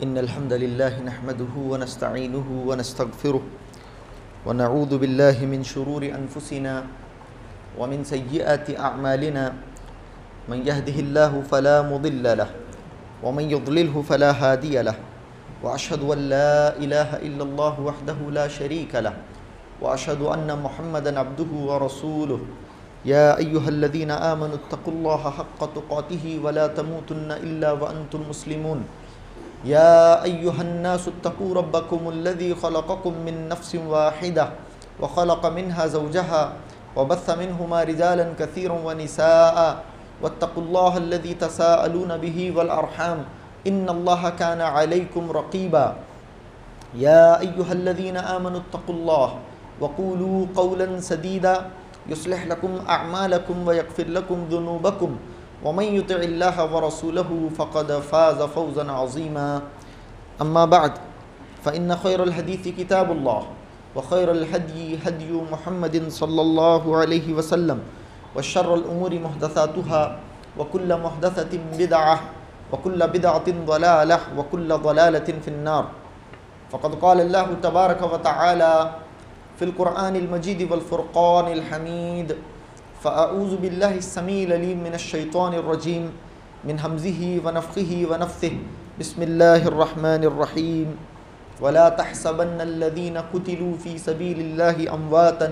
إن الحمد لله نحمده ونستعينه ونستغفره ونعوذ بالله من شرور أنفسنا ومن سيئات أعمالنا من يهده الله فلا مضل له ومن يضلله فلا هادي له وأشهد أن لا إله إلا الله وحده لا شريك له وأشهد أن محمدا عبده ورسوله يا أيها الذين آمنوا اتقوا الله حق تقاته ولا تموتن إلا وأنتم مسلمون يا أيها الناس اتقوا ربكم الذي خلقكم من نفس واحدة وخلق منها زوجها وبث منهما رجالا كثيرا ونساء واتقوا الله الذي تساءلون به والأرحام إن الله كان عليكم رقيبا يا أيها الذين آمنوا اتقوا الله وقولوا قولا سديدا يصلح لكم أعمالكم ويغفر لكم ذنوبكم ومن يطع الله ورسوله فقد فاز فوزا عظيما أما بعد فإن خير الحديث كتاب الله وخير الهدي هدي محمد صلى الله عليه وسلم وشر الأمور محدثاتها وكل محدثة بدعة وكل بدعة ضلالة وكل ضلالة في النار فقد قال الله تبارك وتعالى في القرآن المجيد والفرقان الحميد فأعوذ بالله السميع العليم من الشيطان الرجيم من همزه ونفخه ونفثه بسم الله الرحمن الرحيم ولا تحسبن الذين قتلوا في سبيل الله أمواتا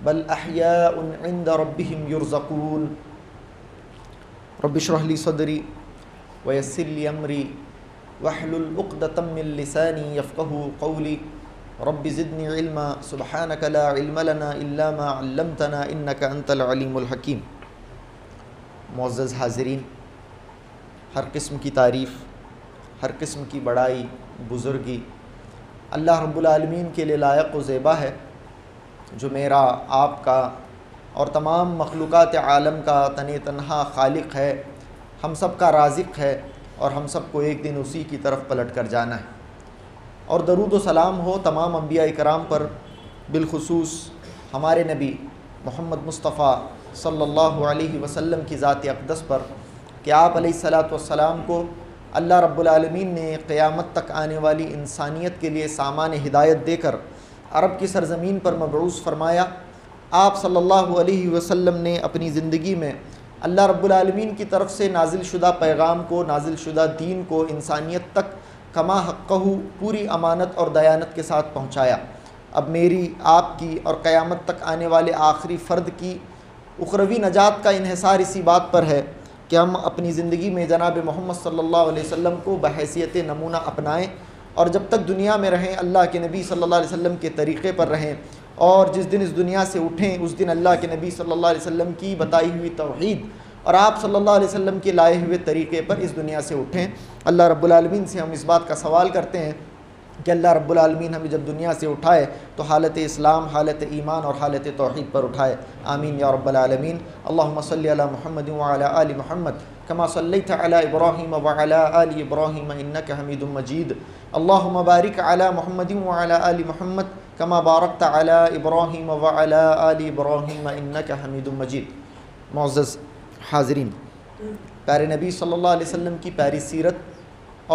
بل أحياء عند ربهم يرزقون رب اشرح لي صدري ويسر لي أمري واحلل عقدة من لساني يفقهوا قولي رب زدنی علما سبحانک لا علم لنا الا ما علمتنا انک انت العلیم الحکیم۔ معزز حاضرین، ہر قسم کی تعریف، ہر قسم کی بڑائی، بزرگی اللہ رب العالمین کے لیے لائق و زیبا ہے، جو میرا، آپ کا اور تمام مخلوقات عالم کا تن تنہا خالق ہے، ہم سب کا رازق ہے اور ہم سب کو ایک دن اسی کی طرف پلٹ کر جانا ہے۔ اور درود و سلام ہو تمام انبیاء کرام پر، بالخصوص ہمارے نبی محمد مصطفیٰ صلی اللہ علیہ وسلم کی ذات اقدس پر کہ آپ علیہ الصلاۃ والسلام کو اللہ رب العالمین نے قیامت تک آنے والی انسانیت کے لیے سامان ہدایت دے کر عرب کی سرزمین پر مبعوث فرمایا۔ آپ صلی اللہ علیہ وسلم نے اپنی زندگی میں اللہ رب العالمین کی طرف سے نازل شدہ پیغام کو، نازل شدہ دین کو انسانیت تک کما حقہ پوری امانت اور دیانت کے ساتھ پہنچایا۔ اب میری، آپ کی اور قیامت تک آنے والے آخری فرد کی اخروی نجات کا انحصار اسی بات پر ہے کہ ہم اپنی زندگی میں جناب محمد صلی اللہ علیہ وسلم کو بحیثیت نمونہ اپنائیں، اور جب تک دنیا میں رہیں اللہ کے نبی صلی اللہ علیہ وسلم کے طریقے پر رہیں، اور جس دن اس دنیا سے اٹھیں اس دن اللہ کے نبی صلی اللہ علیہ وسلم کی بتائی ہوئی توحید اور آپ صلی اللہ علیہ وسلم کے لائے ہوئے طریقے پر اس دنیا سے اٹھیں۔ اللہ رب العالمین سے ہم اس بات کا سوال کرتے ہیں کہ اللہ رب العالمین ہمیں جب دنیا سے اٹھائے تو حالت اسلام، حالت ایمان اور حالت توحید پر اٹھائے، آمین یا رب العالمین۔ اللہم صلی علی محمد وعلی آل محمد کما صلیت علی ابراہیم وعلی آل ابراہیم انک حمید مجید۔ اللہم بارک علی محمد وعلی آل محمد کما بارکت علی ابراہیم وعلی آل ابراہیم انک حمید مجید۔ معزز حاضرین، پیارے نبی صلی اللہ علیہ وسلم کی پیاری سیرت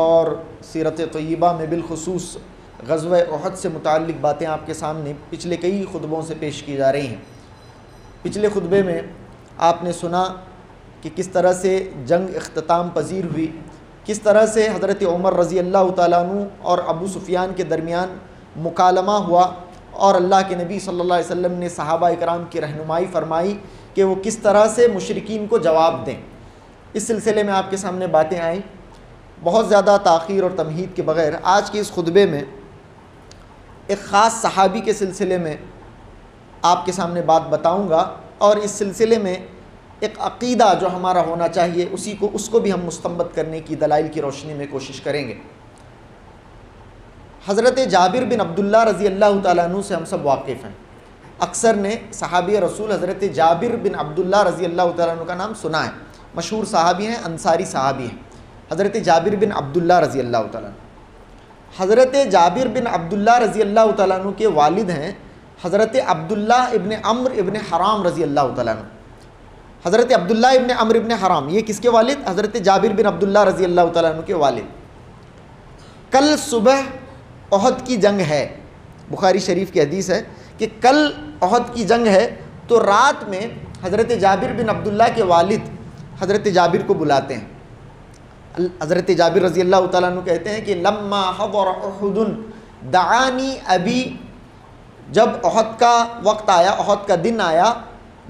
اور سیرت طیبہ میں بالخصوص غزوہ احد سے متعلق باتیں آپ کے سامنے پچھلے کئی خطبوں سے پیش کی جا رہی ہیں۔ پچھلے خطبے میں آپ نے سنا کہ کس طرح سے جنگ اختتام پذیر ہوئی، کس طرح سے حضرت عمر رضی اللہ تعالیٰ عنہ اور ابو سفیان کے درمیان مکالمہ ہوا، اور اللہ کے نبی صلی اللہ علیہ وسلم نے صحابہ اکرام کی رہنمائی فرمائی کہ وہ کس طرح سے مشرکین کو جواب دیں۔ اس سلسلے میں آپ کے سامنے باتیں آئیں۔ بہت زیادہ تاخیر اور تمہید کے بغیر آج کے اس خطبے میں ایک خاص صحابی کے سلسلے میں آپ کے سامنے بات بتاؤں گا، اور اس سلسلے میں ایک عقیدہ جو ہمارا ہونا چاہیے اس کو بھی ہم مستنبط کرنے کی دلائل کی روشنی میں کوشش کریں گے۔ حضرت جابر بن عبداللہ رضی اللہ تعالیٰ عنہ سے ہم سب واقف ہیں۔ اکثر نے صحابی رسول حضرت جابر بن عبداللہ رضی اللہ تعالیٰ عنہ کا نام سنا ہے، مشہور صحابی ہیں، انصاری صحابی ہیں، حضرت جابر بن عبداللہ رضی اللہ تعالیٰ عنہ۔ حضرت جابر بن عبداللہ رضی اللہ تعالیٰ عنہ کے والد ہیں حضرت عبداللہ ابن عمرو ابن حرام رضی اللہ تعالیٰ عنہ۔ حضرت عبداللہ ابن عمرو ابن حرام یہ کس کے والد؟ حضرت جابر بن عبداللہ رضی اللہ تعالیٰ عنہ کے والد۔ کل صبح احد کی جنگ ہے، بخاری شریف کی حدیث ہے کہ کل احد کی جنگ ہے، تو رات میں حضرت جابر بن عبداللہ کے والد حضرت جابر کو بلاتے ہیں۔ حضرت جابر رضی اللہ تعالیٰ عنہ کہتے ہیں کہ لما حضر احد دعانی ابی، جب احد کا وقت آیا، احد کا دن آیا،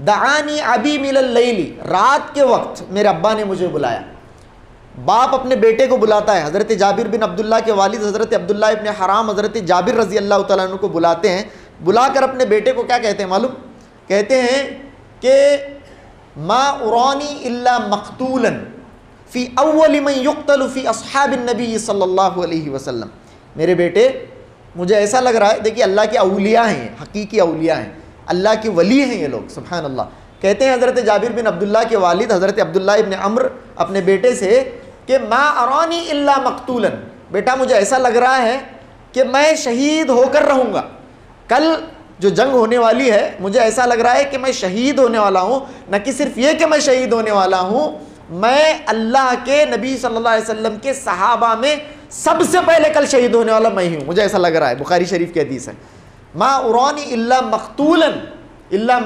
دعانی ابی من اللیل، رات کے وقت میرے ابا نے مجھے بلایا۔ باپ اپنے بیٹے کو بلاتا ہے، حضرت جابر بن عبداللہ کے والد حضرت عبداللہ ابن حرام حضرت جابر رضی اللہ تعالیٰ عنہ کو بلاتے ہیں، بلا کر اپنے بیٹے کو کیا کہتے ہیں معلوم؟ کہتے ہیں کہ ما ارانی الا مقتولا فی اول من یقتل فی اصحاب النبی صلی اللہ علیہ وسلم، میرے بیٹے مجھے ایسا لگ رہا ہے، دیکھیے اللہ کے اولیاء ہیں، حقیقی اولیاء ہیں، اللہ کے ولی ہیں یہ لوگ، سبحان اللہ۔ کہتے ہیں حضرت جابر بن عبداللہ کے والد حضرت عبداللہ ابن عمر اپنے بیٹے سے کہ ما ارانی الا مقتولا، بیٹا مجھے ایسا لگ رہا ہے کہ میں شہید ہو کر رہوں گا، کل جو جنگ ہونے والی ہے مجھے ایسا لگ رہا ہے کہ میں شہید ہونے والا ہوں، نہ کہ صرف یہ کہ میں شہید ہونے والا ہوں، میں اللہ کے نبی صلی اللہ علیہ وسلم کے صحابہ میں سب سے پہلے کل شہید ہونے والا میں ہی ہوں، مجھے ایسا لگ رہا ہے، بخاری شریف کی حدیث ہے۔ ما ارانی الا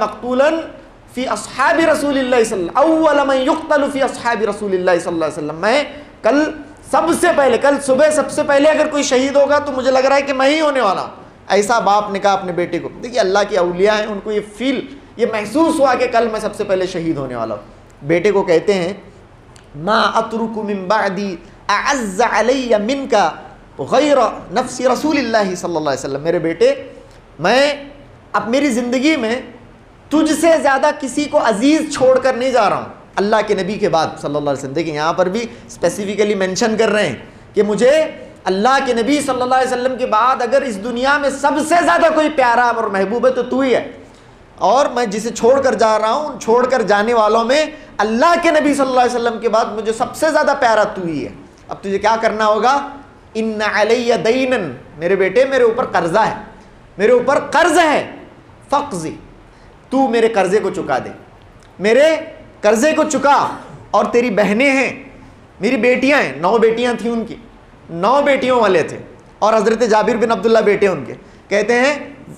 مقتولا فی اصحاب رسول اللہ صلی اللہ علیہ وسلم، اول من یقتل فی اصحاب رسول اللہ صلی اللہ علیہ وسلم، میں کل سب سے پہلے، کل صبح سب سے پہلے اگر کوئی شہید ہوگا تو مجھے لگ رہا ہے کہ میں ہی ہونے والا ہوں۔ ایسا باپ نے کہا اپنے بیٹے کو۔ دیکھیے اللہ کے اولیاء ہیں، ان کو یہ محسوس ہوا کہ کل میں سب سے پہلے شہید ہونے والا ہوں۔ بیٹے کو کہتے ہیں ما اترک من بعدی اعز علی منک غیر نفس رسول اللہ صلی اللہ علیہ وسلم، میرے بیٹے میں اب میری زندگی میں تجھ سے زیادہ کسی کو عزیز چھوڑ کر نہیں جا رہا ہوں اللہ کے نبی کے بعد صلی اللہ علیہ وسلم۔ دیکھیں یہاں پر بھی اسپیسیفکلی مینشن کر رہے ہیں کہ مجھے اللہ کے نبی صلی اللہ علیہ وسلم کے بعد اگر اس دنیا میں سب سے زیادہ کوئی پیارا اور محبوب ہے تو ہی ہے، اور میں جسے چھوڑ کر جا رہا ہوں، چھوڑ کر جانے والوں میں اللہ کے نبی صلی اللہ علیہ وسلم کے بعد مجھے سب سے زیادہ پیارا تو ہی ہے۔ اب تجھے کیا کرنا ہوگا؟ ان علی دینا، میرے بیٹے میرے اوپر قرضہ ہے، میرے اوپر قرض ہے، فقضی، تو میرے قرضے کو چکا دے، میرے قرضے کو چکا۔ اور تیری بہنیں ہیں، میری بیٹیاں ہیں، 9 بیٹیاں تھیں ان کی، 9 بیٹیوں والے تھے، اور حضرت جابر بن عبداللہ بیٹے ان کے، کہتے ہیں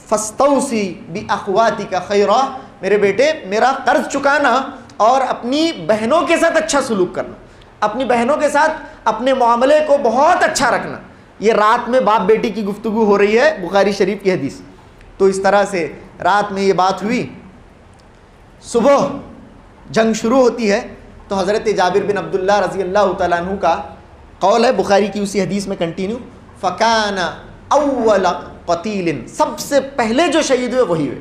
فاستوصی باخواتک خیرا، میرے بیٹے میرا قرض چکانا اور اپنی بہنوں کے ساتھ اچھا سلوک کرنا، اپنی بہنوں کے ساتھ اپنے معاملے کو بہت اچھا رکھنا۔ یہ رات میں باپ بیٹی کی گفتگو ہو رہی ہے، بخاری شریف کی حدیث۔ تو اس طرح سے رات میں یہ بات ہوئی، صبح جنگ شروع ہوتی ہے تو حضرت جابر بن عبداللہ رضی اللہ تعالیٰ عنہ کا قول ہے، بخاری کی اسی حدیث میں کنٹینیو، فَكَانَ أَوَّلَ قَتِيلٍ، سب سے پہلے جو شہید ہوئے وہی ہوئے۔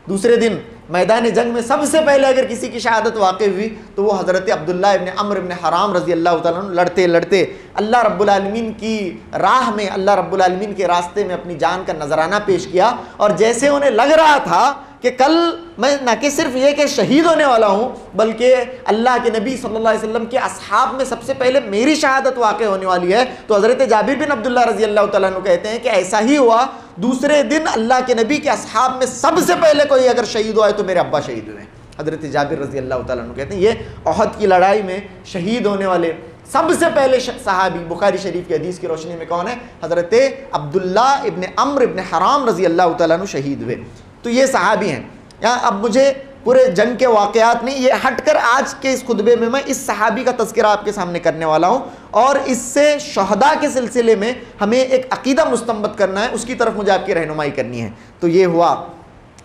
دوسرے دن میدان جنگ میں سب سے پہلے اگر کسی کی شہادت واقع ہوئی تو وہ حضرت عبداللہ ابن عمر ابن حرام رضی اللہ تعالیٰ عنہ لڑتے لڑتے اللہ رب العالمین کی راہ میں، اللہ رب العالمین کے راستے میں اپنی جان کا نذرانہ پیش کیا، اور جیسے انہیں لگ رہا تھا کہ کل میں نہ کہ صرف یہ کہ شہید ہونے والا ہوں بلکہ اللہ کے نبی صلی اللہ علیہ وسلم کے اصحاب میں سب سے پہلے میری شہادت واقع ہونے والی ہے، تو حضرت جابر بن عبداللہ رضی اللہ تعالیٰ عنہ کہتے ہیں کہ ایسا ہی ہوا۔ دوسرے دن اللہ کے نبی کے اصحاب میں سب سے پہلے کوئی اگر شہید ہوا ہے تو میرے ابا شہید ہوئے ہیں۔ حضرت جابر رضی اللہ تعالیٰ عنہ کہتے ہیں یہ احد کی لڑائی میں شہید ہونے والے سب سے پہلے صحابی بخاری شریف کی حدیث کی روشنی میں کون ہے؟ حضرت عبداللہ ابن عمر ابن حرام رضی اللہ تعالیٰ عنہ شہید ہوئے۔ تو یہ صحابی ہیں۔ یہاں اب مجھے پورے جنگ کے واقعات نہیں، یہ ہٹ کر آج کے اس خطبے میں اس صحابی کا تذکرہ آپ کے سامنے کرنے والا ہوں، اور اس سے شہداء کے سلسلے میں ہمیں ایک عقیدہ مستنبط کرنا ہے، اس کی طرف مجھے آپ کی رہنمائی کرنی ہے۔ تو یہ ہوا،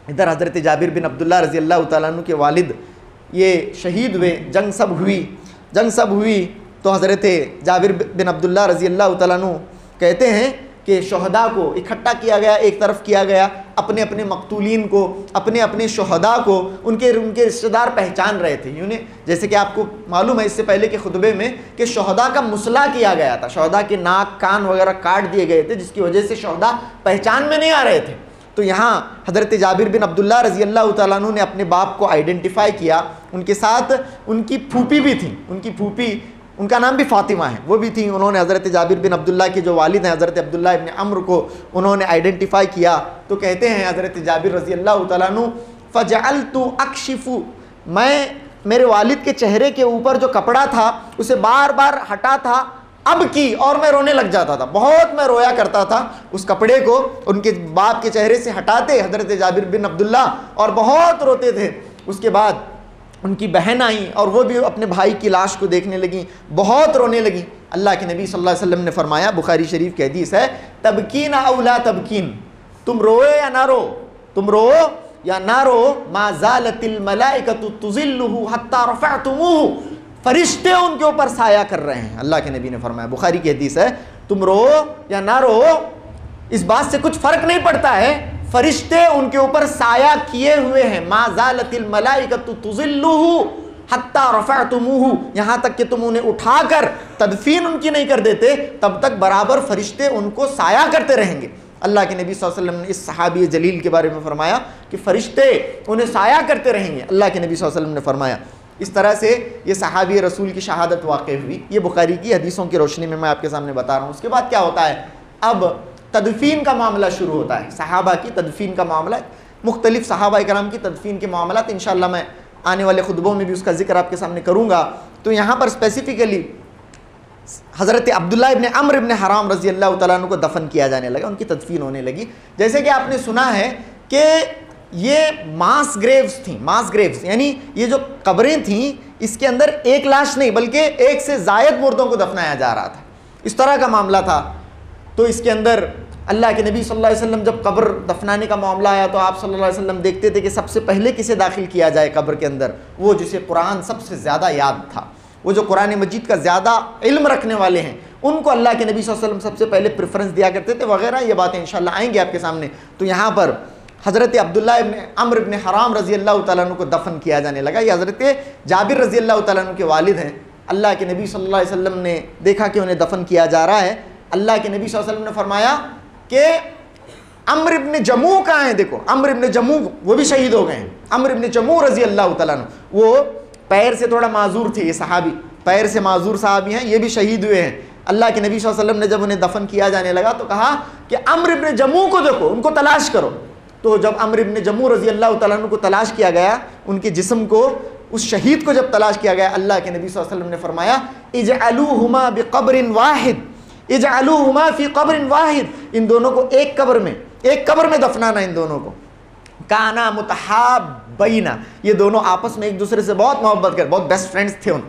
ادھر حضرت جابر بن عبداللہ رضی اللہ تعالیٰ عنہ کے والد یہ شہید ہوئے، جنگ سب ہوئی تو حضرت جابر بن عبداللہ رضی اللہ تعالیٰ عنہ کہتے ہیں کہ شہداء کو اکٹھا کیا گیا، ایک طرف کیا گیا، اپنے اپنے مقتولین کو، اپنے اپنے شہداء کو، ان کے رشتہ دار پہچان رہے تھے، یوں جیسے کہ آپ کو معلوم ہے اس سے پہلے کے خطبے میں کہ شہداء کا مصلح کیا گیا تھا، شہداء کے ناک کان وغیرہ کاٹ دیے گئے تھے جس کی وجہ سے شہداء پہچان میں نہیں آ رہے تھے۔ تو یہاں حضرت جابر بن عبداللہ رضی اللہ تعالیٰ عنہ نے اپنے باپ کو آئیڈینٹیفائی کیا، ان کے ساتھ ان کی پھوپھی بھی تھیں، ان کی پھوپھی، ان کا نام بھی فاطمہ ہے، وہ بھی تھیں، انہوں نے حضرت جابر بن عبداللہ کے جو والد ہیں حضرت عبداللہ ابن عمر کو انہوں نے آئیڈینٹیفائی کیا۔ تو کہتے ہیں حضرت جابر رضی اللہ تعالیٰ عنہ فَجَعَلْتُ أَكْشِفُ، میں میرے والد کے چہرے کے اوپر جو کپڑا تھا اسے بار بار ہٹا تھا اب کی، اور میں رونے لگ جاتا تھا، بہت میں رویا کرتا تھا اس کپڑے کو ان کے باپ کے چہرے سے ہٹاتے حضرت جابر بن عبداللہ، اور بہت روتے تھے۔ اس کے بعد ان کی بہن آئیں اور وہ بھی اپنے بھائی کی لاش کو دیکھنے لگیں، بہت رونے لگیں۔ اللہ کے نبی صلی اللہ علیہ وسلم نے فرمایا، بخاری شریف کی حدیث ہے، تبکین او لا تبکین، تم روئے یا نہ رو، تم رو یا نہ رو، ما زالت الملائکۃ تظلہ حتی رفعتموہ، فرشتے ان کے اوپر سایہ کر رہے ہیں۔ اللہ کے نبی نے فرمایا، بخاری کی حدیث ہے، تم رو یا نہ رو اس بات سے کچھ فرق نہیں پڑتا ہے، فرشتے ان کے اوپر سایہ کیے ہوئے ہیں۔ ما زالت الملائکۃ تظلہ حتی رفعتموہ، یہاں تک کہ تم انہیں اٹھا کر تدفین ان کی نہیں کر دیتے، تب تک برابر فرشتے ان کو سایہ کرتے رہیں گے۔ اللہ کے نبی صلی اللہ علیہ وسلم نے اس صحابی جلیل کے بارے میں فرمایا کہ فرشتے انہیں سایہ کرتے رہیں گے۔ اللہ کے نبی صلی اللہ علیہ وسلم نے فرمایا۔ اس طرح سے یہ صحابی رسول کی شہادت واقع ہوئی۔ یہ بخاری کی حدیثوں کی روشنی میں آپ کے سامنے بتا رہا ہوں۔ اس کے بعد کیا ہوتا ہے؟ اب تدفین کا معاملہ شروع ہوتا ہے، صحابہ کی تدفین کا معاملہ، مختلف صحابہ کرام کی تدفین کے معاملات انشاءاللہ میں آنے والے خطبوں میں بھی اس کا ذکر آپ کے سامنے کروں گا۔ تو یہاں پر اسپیسیفکلی حضرت عبداللہ ابن عمرو ابن حرام رضی اللہ تعالیٰ عنہ کو دفن کیا جانے لگا، ان کی تدفین ہونے لگی۔ جیسے کہ آپ نے سنا ہے کہ یہ ماس گریوز تھیں، ماس گریوز یعنی یہ جو قبریں تھیں، اس کے اندر ایک لاش نہیں بلکہ ایک سے زائد مردوں کو دفنایا جا رہا تھا، اس طرح کا معاملہ تھا۔ تو اس کے اندر اللہ کے نبی صلی اللہ علیہ وسلم جب قبر دفنانے کا معاملہ آیا تو آپ صلی اللہ علیہ وسلم دیکھتے تھے کہ سب سے پہلے کسے داخل کیا جائے قبر کے اندر، وہ جسے قرآن سب سے زیادہ یاد تھا، وہ جو قرآن مجید کا زیادہ علم رکھنے والے ہیں، ان کو اللہ کے نبی صلی اللہ علیہ وسلم سب سے پہلے پریفرنس دیا کرتے تھے وغیرہ۔ یہ باتیں انشاءاللہ آئیں گے آپ کے سامنے۔ تو یہاں پر حضرت عبداللہ ابن عمرو ابن حرام رضی اللہ تعالیٰ عنہ کو دفن کیا جانے لگا۔ یہ حضرت جابر رضی اللہ تعالیٰ عنہ کے والد ہیں۔ اللہ کے نبی صلی اللہ علیہ وسلم نے دیکھا کہ انہیں دفن کیا جا رہا ہے۔ اللہ کے نبی صلی اللہ علیہ وسلم نے فرمایا کہ عمرو ابن جموع کہاں ہیں؟ دیکھو عمرو ابن جموع وہ بھی شہید ہو گئے ہیں۔ عمرو ابن جموع رضی اللہ تعالیٰ عنہ، وہ پیر سے تھوڑا معذور تھے، یہ صحابی پیر سے معذور صحابی ہیں، یہ بھی شہید ہوئے ہیں۔ اللہ کے نبی صلی اللہ علیہ وسلم نے جب انہیں دفن کیا جانے لگا تو کہا کہ عمرو ابن جموع کو دیکھو، ان کو تلاش کرو۔ تو جب عمرو ابن جموع رضی اللہ تعالیٰ عنہ کو تلاش کیا گیا، ان کے جسم کو، اس شہید کو جب تلاش کیا گیا، اللہ کے نبی صلی اللہ علیہ وسلم نے فرمایا اجعلوہما بقبر واحد، اجعلوہما فی قبر واحد، ان دونوں کو ایک قبر میں دفنانا، ان دونوں کو۔ کانا متحابینا، یہ دونوں آپس میں ایک دوسرے سے بہت محبت کر، بہت بیسٹ فرینڈز تھے، ان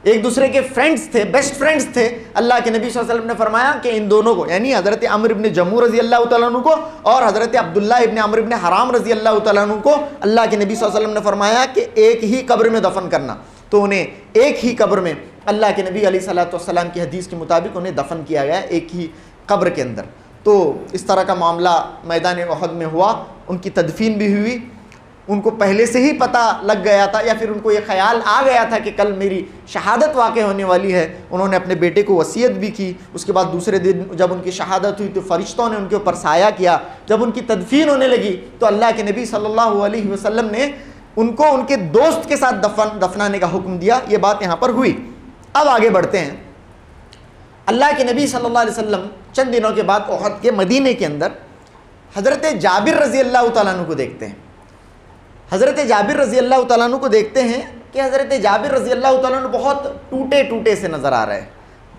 ایک دوسرے کے فرینڈز تھے، بیسٹ فرینڈز تھے۔ اللہ کے نبی صلی اللہ علیہ وسلم نے فرمایا کہ ان دونوں کو، یعنی حضرت عمرو ابن جموع رضی اللہ تعالیٰ عنہ کو اور حضرت عبداللہ ابن عمرو ابن حرام رضی اللہ تعالیٰ عنہ کو، اللہ کے نبی صلی اللہ علیہ وسلم نے فرمایا کہ ایک ہی قبر میں دفن کرنا۔ تو انہیں ایک ہی قبر میں، اللہ کے نبی علیہ الصلوۃ والسلام کی حدیث کے مطابق انہیں دفن کیا گیا ایک ہی قبر کے اندر۔ تو اس طرح کا معاملہ میدان احد میں ہوا، ان کی تدفین بھی ہوئی۔ ان کو پہلے سے ہی پتہ لگ گیا تھا یا پھر ان کو یہ خیال آ گیا تھا کہ کل میری شہادت واقع ہونے والی ہے۔ انہوں نے اپنے بیٹے کو وصیت بھی کی۔ اس کے بعد دوسرے دن جب ان کی شہادت ہوئی تو فرشتوں نے ان کے اوپر سایہ کیا۔ جب ان کی تدفین ہونے لگی تو اللہ کے نبی صلی اللہ علیہ وسلم نے ان کو ان کے دوست کے ساتھ دفنانے کا حکم دیا۔ یہ بات یہاں پر ہوئی۔ اب آگے بڑھتے ہیں۔ اللہ کے نبی صلی اللہ علیہ وسلم چند دنوں کے بعد احد کے مدینے کے اندر حضرت جابر رضی اللہ تعالیٰ عنہ کو دیکھتے ہیں۔ حضرت جابر رضی اللہ تعالیٰ عنہ کو دیکھتے ہیں کہ حضرت جابر رضی اللہ تعالیٰ عنہ بہت ٹوٹے ٹوٹے سے نظر آ رہے ہیں،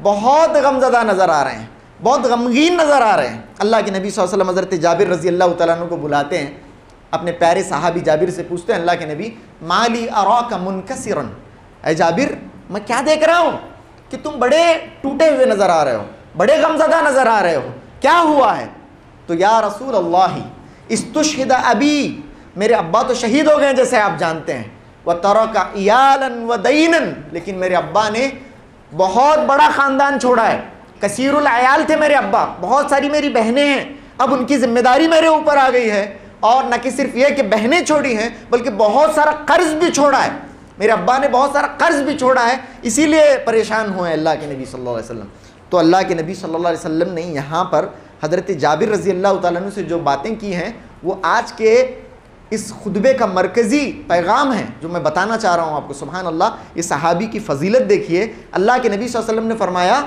بہت غمزدہ نظر آ رہے ہیں، بہت غمگین نظر آ رہے ہیں۔ اللہ کے نبی صلی اللہ علیہ وسلم حضرت جابر رضی اللہ تعالیٰ عنہ کو بلاتے ہیں، اپنے پیارے صحابی جابر سے پوچھتے ہیں، اللہ کے نبی مالی اراک منکسرا، اے جابر میں کیا دیکھ رہا ہوں کہ تم بڑے ٹوٹے ہوئے نظر آ رہے ہو، بڑے غمزدہ نظر آ رہے ہو، کیا ہوا ہے؟ تو یا رسول اللہ استشہد ابی، میرے ابا تو شہید ہو گئے جیسے آپ جانتے ہیں، وَتَرَكَ عِيَالًا وَدَيْنًا، لیکن میرے ابا نے بہت بڑا خاندان چھوڑا ہے، کثیر العیال تھے میرے ابا، بہت ساری میری بہنیں ہیں، اب ان کی ذمہ داری میرے اوپر آ گئی ہے، اور نہ کہ صرف یہ کہ بہنیں چھوڑی ہیں بلکہ بہت سارا قرض بھی چھوڑا ہے، میرے ابا نے بہت سارا قرض بھی چھوڑا ہے، اسی لیے پریشان ہوئے اللہ کے نبی صلی اللہ علیہ وسلم۔ تو اللہ کے نبی صلی اللہ علیہ وسلم نے یہاں پر حضرت جابر رضی اللہ تعالیٰ عنہ سے جو باتیں کی ہیں وہ آج کے اس خطبے کا مرکزی پیغام ہے جو میں بتانا چاہ رہا ہوں آپ کو۔ سبحان اللہ، یہ صحابی کی فضیلت دیکھیے۔ اللہ کے نبی صلی اللہ علیہ وسلم نے فرمایا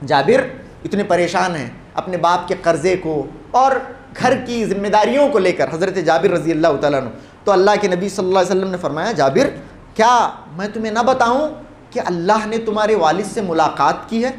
جابر اتنے پریشان ہیں اپنے باپ کے قرضے کو اور گھر کی ذمہ داریوں کو لے کر، حضرت جابر رضی اللہ تعالیٰ عنہ۔ تو اللہ کے نبی صلی اللہ علیہ وسلم نے فرمایا جابر کیا میں تمہیں نہ بتاؤں کہ اللہ نے تمہارے والد سے ملاقات کی ہے؟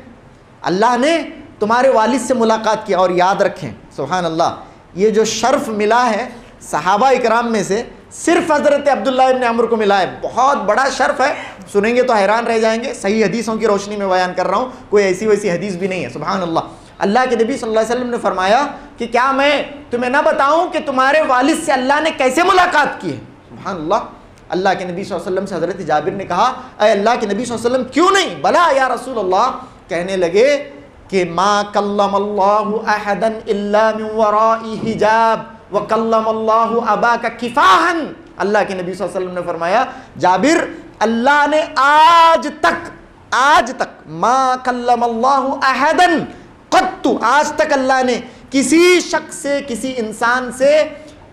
اللہ نے تمہارے والد سے ملاقات کیا. اور یاد رکھیں سبحان اللہ, یہ جو شرف ملا ہے صحابہ اکرام میں سے صرف حضرت عبداللہ ابن عمرو کو ملا ہے. بہت بڑا شرف ہے, سنیں گے تو حیران رہ جائیں گے. صحیح حدیثوں کی روشنی میں بیان کر رہا ہوں, کوئی ایسی ویسی حدیث بھی نہیں ہے. سبحان اللہ. اللہ کے نبی صلی اللہ علیہ وسلم نے فرمایا کہ کیا میں تمہیں نہ بتاؤں کہ تمہارے والد سے اللہ نے کیسے ملاقات کی ہے. سبحان اللہ. اللہ کے نبی صلی اللہ علیہ وسلم سے حضرت جابر نے کہا اے اللہ کے نبی صلی اللہ علیہ وسلم کیوں نہیں, بلا یا رسول اللہ. کہنے لگے کہ ما کلم اللہ احدا الا من وراء حجاب وکلم اللہ اباک کفاحا. اللہ کے نبی صلی اللہ علیہ وسلم نے فرمایا جابر, اللہ نے آج تک ما کلم اللہ احدا قط, آج تک اللہ نے کسی شخص سے, کسی انسان سے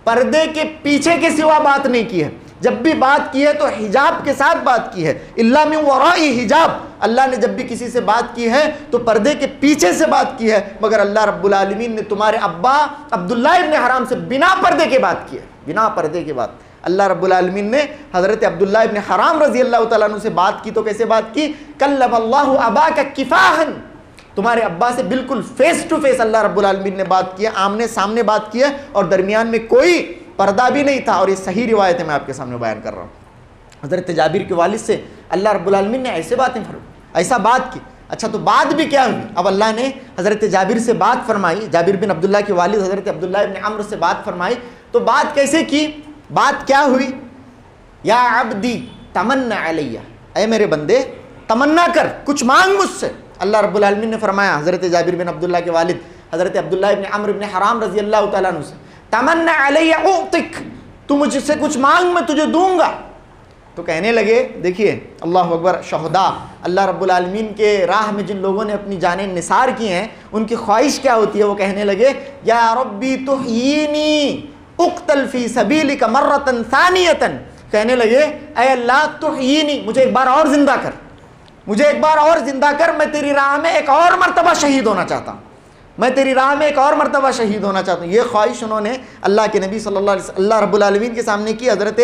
پردے کے پیچھے کے سوا بات نہیں کی ہے. جب بھی بات کی ہے تو حجاب کے ساتھ بات کی ہے. الا من وراء حجاب, اللہ نے جب بھی کسی سے بات کی ہے تو پردے کے پیچھے سے بات کی ہے. مگر اللہ رب العالمین نے تمہارے ابا عبداللہ ابن حرام سے بنا پردے کے بات کی ہے. بنا پردے کے بات اللہ رب العالمین نے حضرت عبداللہ ابن حرام رضی اللہ تعالیٰ عنہ سے بات کی. تو کیسے بات کی؟ کلم اللہ اباک کفاحا, تمہارے ابا سے بالکل فیس ٹو فیس اللہ رب العالمین نے بات کی ہے, آمنے سامنے بات کی ہے, اور درمیان میں کوئی پردہ بھی نہیں تھا. اور یہ صحیح روایت ہے, میں آپ کے سامنے بیان کر رہا ہوں. حضرت جابر کے والد سے اللہ رب العالمین نے ایسا بات کی. اچھا تو بات بھی کیا ہوئی؟ اب اللہ نے حضرت جابر سے بات فرمائی, جابر بن عبداللہ کے والد حضرت عبداللہ ابن عمرو سے بات فرمائی. تو بات کیسے کی, بات کیا ہوئی؟ یا عبدی تمنا علیہ, اے میرے بندے تمنا کر, کچھ مانگ مجھ سے. اللہ رب العالمین نے فرمایا حضرت جابر بن عبداللہ کے والد حضرت عبداللہ ابن عمرو ابن حرام رضی اللہ تعالیٰ عنہ سے, تمنا علیہ اعطک, تو مجھ سے کچھ مانگ میں تجھے دوں گا. تو کہنے لگے, دیکھیے اللہ اکبر, شہداء اللہ رب العالمین کے راہ میں جن لوگوں نے اپنی جانیں نثار کی ہیں ان کی خواہش کیا ہوتی ہے. وہ کہنے لگے یا ربی تحیینی اقتل فی سبیلک مرۃ ثانیۃ, کہنے لگے اے اللہ تحیینی, مجھے ایک بار اور زندہ کر, مجھے ایک بار اور زندہ کر, میں تیری راہ میں ایک اور مرتبہ شہید ہونا چاہتا ہوں, میں تیری راہ میں ایک اور مرتبہ شہید ہونا چاہتا ہوں. یہ خواہش انہوں نے اللہ کے نبی صلی اللہ علیہ وسلم اللہ رب العالمین کے سامنے کی. حضرت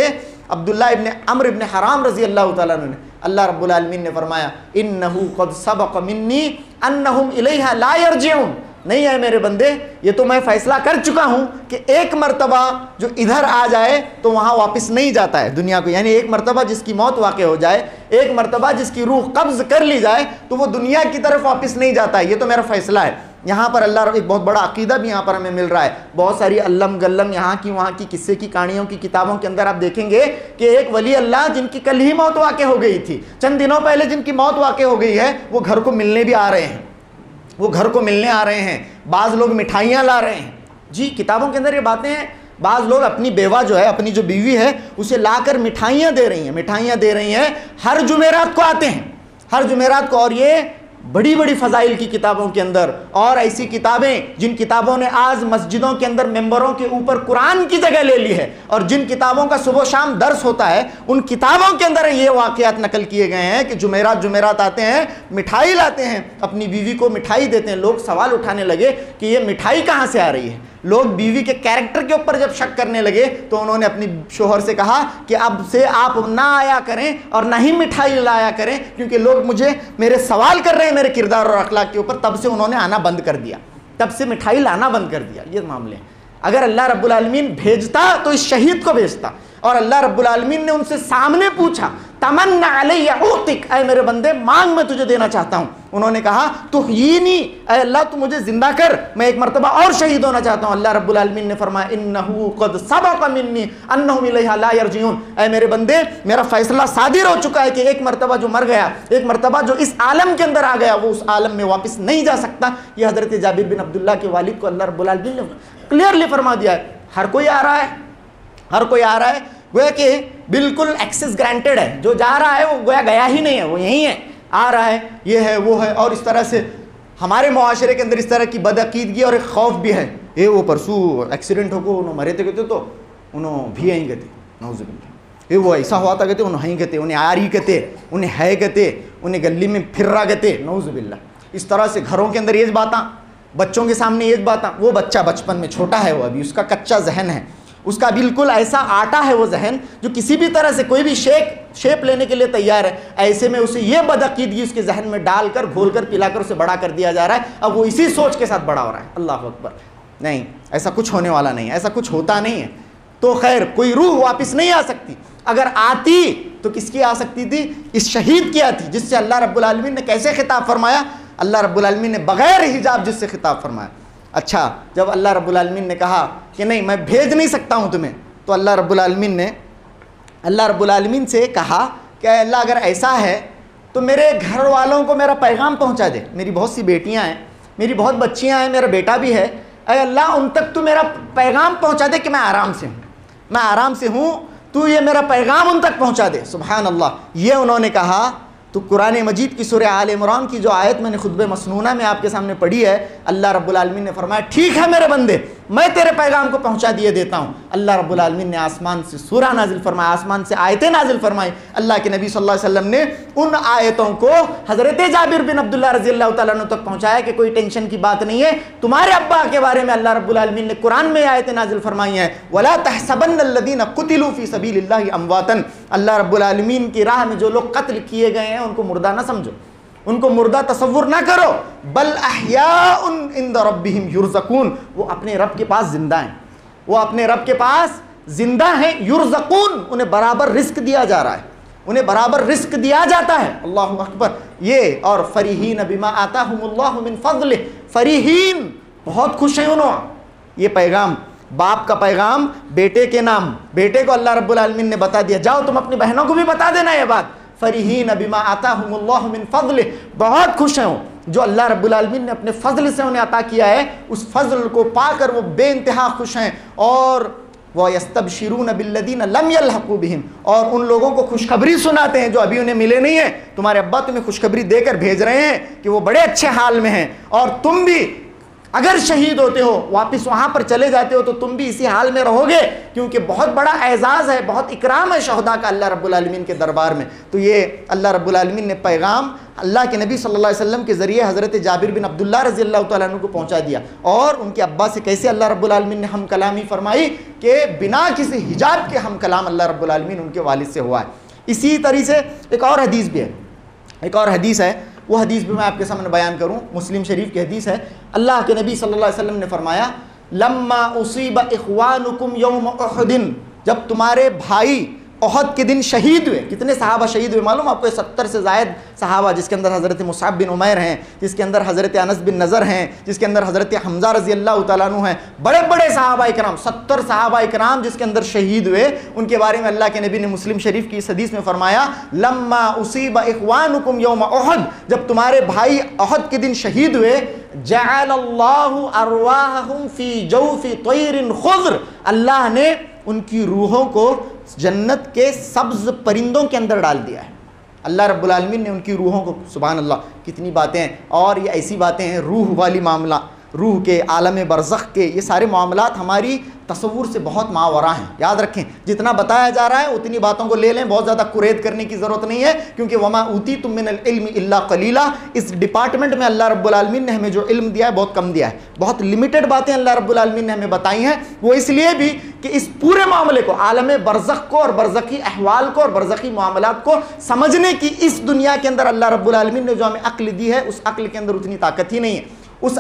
عبداللہ ابن عمرو ابن حرام رضی اللہ تعالیٰ عنہ نے, اللہ رب العالمین نے فرمایا انہو قد سبق منی انہم الیہا لا یرجعون, نہیں ہے میرے بندے, یہ تو میں فیصلہ کر چکا ہوں کہ ایک مرتبہ جو ادھر آ جائے تو وہاں واپس نہیں جاتا ہے دنیا کو. یعنی ایک مرتبہ جس کی موت واقع ہو جائے, ایک مرتبہ جس کی روح قبض کر لی جائے تو وہ دنیا کی طرف واپس نہیں جاتا ہے. یہ تو میرا فیصلہ ہے. یہاں پر اللہ ایک بہت بڑا عقیدہ بھی یہاں پر ہمیں مل رہا ہے. بہت ساری علم گلم یہاں کی وہاں کی قصے کی کہانیوں کی کتابوں کے اندر آپ دیکھیں گے کہ ایک ولی اللہ جن کی کل ہی موت واقع ہو گئی تھی, چند دنوں پہلے جن کی موت واقع ہو گئی ہے, وہ گھر کو ملنے بھی آ رہے ہیں, وہ گھر کو ملنے آ رہے ہیں. بعض لوگ مٹھائیاں لا رہے ہیں. جی کتابوں کے اندر یہ باتیں ہیں. بعض لوگ اپنی بیوہ جو ہے, اپنی جو بیوی ہے اسے لا کر مٹھائیاں دے رہی ہیں. ہر جمعرات کو آتے ہیں, ہر جمعرات کو. اور یہ بڑی بڑی فضائل کی کتابوں کے اندر, اور ایسی کتابیں جن کتابوں نے آج مسجدوں کے اندر ممبروں کے اوپر قرآن کی جگہ لے لی ہے, اور جن کتابوں کا صبح و شام درس ہوتا ہے, ان کتابوں کے اندر یہ واقعات نقل کیے گئے ہیں کہ جمعرات آتے ہیں, مٹھائی لاتے ہیں, اپنی بیوی کو مٹھائی دیتے ہیں. لوگ سوال اٹھانے لگے کہ یہ مٹھائی کہاں سے آ رہی ہے. لوگ بیوی کے کیریکٹر کے اوپر جب شک کرنے لگے تو انہوں نے اپنی شوہر سے کہا کہ اب سے آپ نہ آیا کریں اور نہ ہی مٹھائی لایا کریں, کیونکہ لوگ میرے سوال کر رہے ہیں میرے کردار اور اخلاق کے اوپر. تب سے انہوں نے آنا بند کر دیا, تب سے مٹھائی لانا بند کر دیا. یہ معاملے ہیں. اگر اللہ رب العالمین بھیجتا تو اس شہید کو بھیجتا, اور اللہ رب العالمین نے ان سے سامنے پوچھا تمنا علیہ اعطک, اے میرے بندے مانگ میں تجھے دینا چاہتا ہوں. انہوں نے کہا تحیینی, اے اللہ تو مجھے زندہ کر, میں ایک مرتبہ اور شہید ہونا چاہتا ہوں. اللہ رب العالمین نے فرمایا انہو قد سبق منی انہم الیہا لا یرجعون, اے میرے بندے میرا فیصلہ صادر ہو چکا ہے کہ ایک مرتبہ جو مر گیا, ایک مرتبہ جو اس عالم کے اندر آ گیا, وہ اس عالم میں واپس نہیں جا سکتا. یہ حضرت جابر بن عبداللہ کے والد کو اللہ رب العالمین نے کلیئرلی فرما دیا ہے. ہر کوئی آ رہا ہے, ہر کوئی آ رہا ہے, گویا کہ بالکل ایکسس گرانٹیڈ ہے. جو جا رہا ہے وہ گویا گیا ہی نہیں ہے, وہ یہیں ہے, آ رہا ہے, یہ ہے وہ ہے. اور اس طرح سے ہمارے معاشرے کے اندر اس طرح کی بدعقیدگی اور ایک خوف بھی ہے. وہ پرسوں ایکسیڈنٹ ہو کو انہوں مرے تھے کہتے تو انہوں بھی آئیں گے تھے, نعوذ باللہ. وہ ایسا ہوا تھا کہتے انہوں ہی کہتے, انہیں آ رہی کہتے, انہیں ہے کہتے, انہیں گلی میں پھر رہا کہتے, نعوذ باللہ. اس طرح سے گھروں کے اندر یہ باتاں, بچوں کے سامنے یہ باتاں. وہ بچہ بچپن میں چھوٹا ہے, وہ ابھی اس کا کچا ذہن ہے, اس کا بالکل ایسا آٹا ہے وہ ذہن جو کسی بھی طرح سے کوئی بھی شیپ لینے کے لیے تیار ہے. ایسے میں اسے یہ بدعقیدگی اس کے ذہن میں ڈال کر گھول کر پلا کر اسے بڑا کر دیا جا رہا ہے. اب وہ اسی سوچ کے ساتھ بڑا ہو رہا ہے. اللہ اکبر. نہیں، ایسا کچھ ہونے والا نہیں ہے، ایسا کچھ ہوتا نہیں ہے. تو خیر کوئی روح واپس نہیں آ سکتی. اگر آتی تو کس کی آ سکتی تھی؟ اس شہید کی آتی، جس سے اللہ رب العالمین نے کیسے خطاب فرمایا؟ اللہ رب العالمین نے بغیر حجاب جس سے خطاب فرمایا. اچھا، جب اللہ رب العالمین نے کہا کہ نہیں میں بھیج نہیں سکتا ہوں تمہیں، تو اللہ رب العالمین سے کہا کہ اللہ اگر ایسا ہے تو میرے گھر والوں کو میرا پیغام پہنچا دے. میری بہت سی بیٹیاں ہیں، میری بہت بچیاں ہیں، میرا بیٹا بھی ہے. اے اللہ ان تک تو میرا پیغام پہنچا دے کہ میں آرام سے ہوں، میں آرام سے ہوں، تو یہ میرا پیغام ان تک پہنچا دے. سبحان اللہ. یہ انہوں نے کہا تو قرآن مجید کی سورہ آل عمران کی جو آیت میں نے خطبہ مسنونہ میں آپ کے سامنے پڑھی ہے، اللہ رب العالمین نے فرمایا ٹھیک ہے میرے بندے، میں تیرے پیغام کو پہنچا دیے دیتا ہوں. اللہ رب العالمین نے آسمان سے سورہ نازل فرمایا، آسمان سے آیتیں نازل فرمائی. اللہ کے نبی صلی اللہ علیہ وسلم نے ان آیتوں کو حضرت جابر بن عبداللہ رضی اللہ تعالیٰ عنہ تک پہنچایا کہ کوئی ٹینشن کی بات نہیں ہے، تمہارے ابا کے بارے میں اللہ رب العالمین نے قرآن میں آیتیں نازل فرمائی ہیں. وَلَا تَحْسَبَنَّ الَّذِينَ قُتِلُوا فِي سَبِيلِ اللَّهِ أَمْوَاتًا. اللہ رب العالمین کی راہ میں جو لوگ قتل کیے گئے ہیں ان کو مردہ نہ سمجھو، ان کو مردہ تصور نہ کرو. بل احیاء عند ربہم یرزقون. وہ اپنے رب کے پاس زندہ ہیں، وہ اپنے رب کے پاس زندہ ہیں. یرزقون، انہیں برابر رزق دیا جا رہا ہے، انہیں برابر رزق دیا جاتا ہے. اللہ اکبر. یہ اور فریحین بما آتاہم اللہ من فضلہ. فریحین، بہت خوش ہیں انہوں. یہ پیغام، باپ کا پیغام بیٹے کے نام، بیٹے کو اللہ رب العالمین نے بتا دیا. جاؤ تم اپنی بہنوں کو بھی بتا دینا یہ بات. فریحین بما آتاہم اللہ من فضلہ. بہت خوش ہیں جو اللہ رب العالمین نے اپنے فضل سے انہیں عطا کیا ہے، اس فضل کو پا کر وہ بے انتہا خوش ہیں. اور وَيَسْتَبْشِرُونَ بِالَّذِينَ لَمْ يَلْحَقُوا بِهِمْ. اور ان لوگوں کو خوشخبری سناتے ہیں جو ابھی انہیں ملے نہیں ہیں. تمہارے ابا تمہیں خوشخبری دے کر بھیج رہے ہیں کہ وہ بڑے اچھے حال میں ہیں، اور تم بھی اگر شہید ہوتے ہو، واپس وہاں پر چلے جاتے ہو، تو تم بھی اسی حال میں رہو گے، کیونکہ بہت بڑا اعزاز ہے، بہت اکرام ہے شہداء کا اللہ رب العالمین کے دربار میں. تو یہ اللہ رب العالمین نے پیغام اللہ کے نبی صلی اللہ علیہ وسلم کے ذریعے حضرت جابر بن عبداللہ رضی اللہ تعالیٰ عنہ کو پہنچا دیا. اور ان کے ابا سے کیسے اللہ رب العالمین نے ہم کلامی فرمائی کہ بنا کسی حجاب کے ہم کلام اللہ رب العالمین ان کے والد سے ہوا ہے. اسی طریقے سے ایک اور حدیث بھی ہے، ایک اور حدیث ہے، وہ حدیث بھی میں آپ کے سامنے بیان کروں. مسلم شریف کی حدیث ہے. اللہ کے نبی صلی اللہ علیہ وسلم نے فرمایا لما اصیب اخوانکم یوم احد. جب تمہارے بھائی احد کے دن شہید ہوئے. کتنے صحابہ شہید ہوئے معلوم آپ کو؟ 70 سے زائد صحابہ، جس کے اندر حضرت مصعب بن عمیر ہیں، جس کے اندر حضرت انس بن نضر ہیں، جس کے اندر حضرت حمزہ رضی اللہ تعالیٰ عنہ ہیں. بڑے بڑے صحابہ اکرام، 70 صحابہ اکرام جس کے اندر شہید ہوئے. ان کے بارے میں اللہ کے نبی نے مسلم شریف کی اس حدیث میں فرمایا لما اصیب اخوانکم یوم احد. جب تمہارے بھائی احد کے دن شہید ہوئے، جعل اللہ ارواحہم فی جوف طیر خضر. اللہ نے ان کی روحوں کو جنت کے سبز پرندوں کے اندر ڈال دیا ہے. اللہ رب العالمین نے ان کی روحوں کو، سبحان اللہ کتنی باتیں ہیں. اور یہ ایسی باتیں ہیں، روح والی معاملہ، روح کے عالم برزخ کے یہ سارے معاملات ہماری تصور سے بہت ماوراء ہیں. یاد رکھیں جتنا بتایا جا رہا ہے اتنی باتوں کو لے لیں، بہت زیادہ قرید کرنے کی ضرورت نہیں ہے، کیونکہ وما اوتیتم من العلم الا قلیلا. اس ڈپارٹمنٹ میں اللہ رب العالمین نے ہمیں جو علم دیا ہے بہت کم دیا ہے. بہت لمیٹڈ باتیں اللہ رب العالمین نے ہمیں بتائی ہیں. وہ اس لیے بھی کہ اس پورے معاملے کو، عالم برزخ کو اور برزخی احوال کو اور برزخی معاملات کو سمجھنے کی اس دنیا کے اندر اللہ رب العالمین نے جو ہمیں عقل دی ہے، اس عقل کے اندر اتنی طاقت ہی نہیں ہے. اس